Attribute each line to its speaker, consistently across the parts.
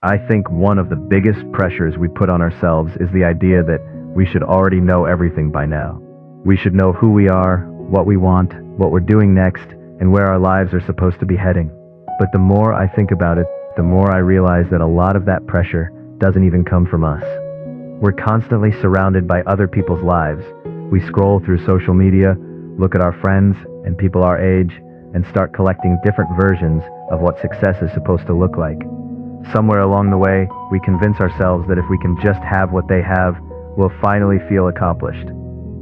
Speaker 1: I think one of the biggest pressures we put on ourselves is the idea that we should already know everything by now. We should know who we are, what we want, what we're doing next, and where our lives are supposed to be heading. But the more I think about it, the more I realize that a lot of that pressure doesn't even come from us. We're constantly surrounded by other people's lives. We scroll through social media, look at our friends and people our age, and start collecting different versions of what success is supposed to look like. Somewhere along the way, we convince ourselves that if we can just have what they have, we'll finally feel accomplished.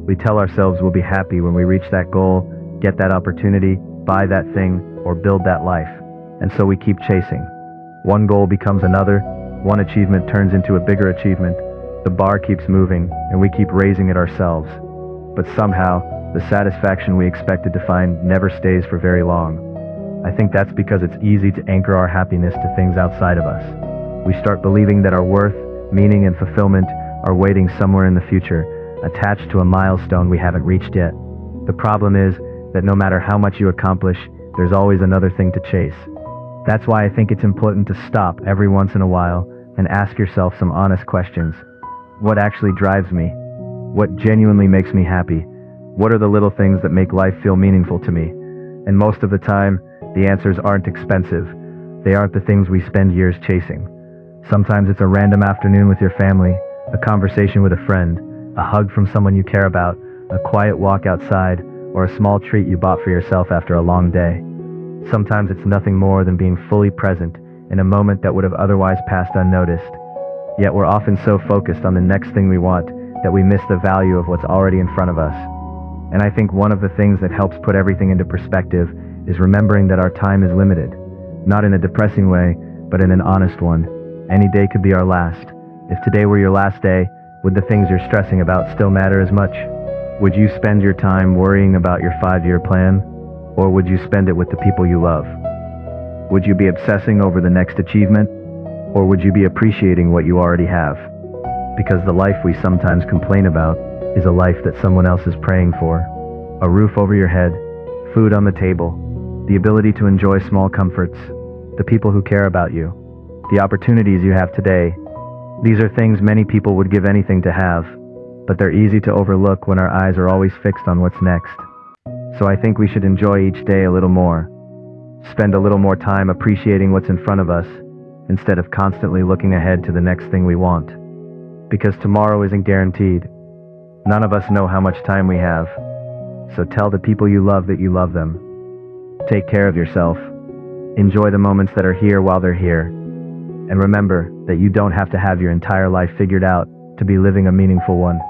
Speaker 1: We tell ourselves we'll be happy when we reach that goal, get that opportunity, buy that thing, or build that life. And so we keep chasing. One goal becomes another, one achievement turns into a bigger achievement, the bar keeps moving, and we keep raising it ourselves. But somehow, the satisfaction we expected to find never stays for very long. I think that's because it's easy to anchor our happiness to things outside of us. We start believing that our worth, meaning, and fulfillment are waiting somewhere in the future, attached to a milestone we haven't reached yet. The problem is that no matter how much you accomplish, there's always another thing to chase. That's why I think it's important to stop every once in a while and ask yourself some honest questions. What actually drives me? What genuinely makes me happy? What are the little things that make life feel meaningful to me? And most of the time, the answers aren't expensive. They aren't the things we spend years chasing. Sometimes it's a random afternoon with your family, a conversation with a friend, a hug from someone you care about, a quiet walk outside, or a small treat you bought for yourself after a long day. Sometimes it's nothing more than being fully present in a moment that would have otherwise passed unnoticed. Yet we're often so focused on the next thing we want that we miss the value of what's already in front of us. And I think one of the things that helps put everything into perspective is remembering that our time is limited. Not in a depressing way, but in an honest one. Any day could be our last. If today were your last day, would the things you're stressing about still matter as much? Would you spend your time worrying about your 5-year plan? Or would you spend it with the people you love? Would you be obsessing over the next achievement? Or would you be appreciating what you already have? Because the life we sometimes complain about is a life that someone else is praying for. A roof over your head, food on the table, the ability to enjoy small comforts, the people who care about you, the opportunities you have today. These are things many people would give anything to have, but they're easy to overlook when our eyes are always fixed on what's next. So I think we should enjoy each day a little more. Spend a little more time appreciating what's in front of us, instead of constantly looking ahead to the next thing we want. Because tomorrow isn't guaranteed. None of us know how much time we have. So tell the people you love that you love them. Take care of yourself. Enjoy the moments that are here while they're here. And remember that you don't have to have your entire life figured out to be living a meaningful one.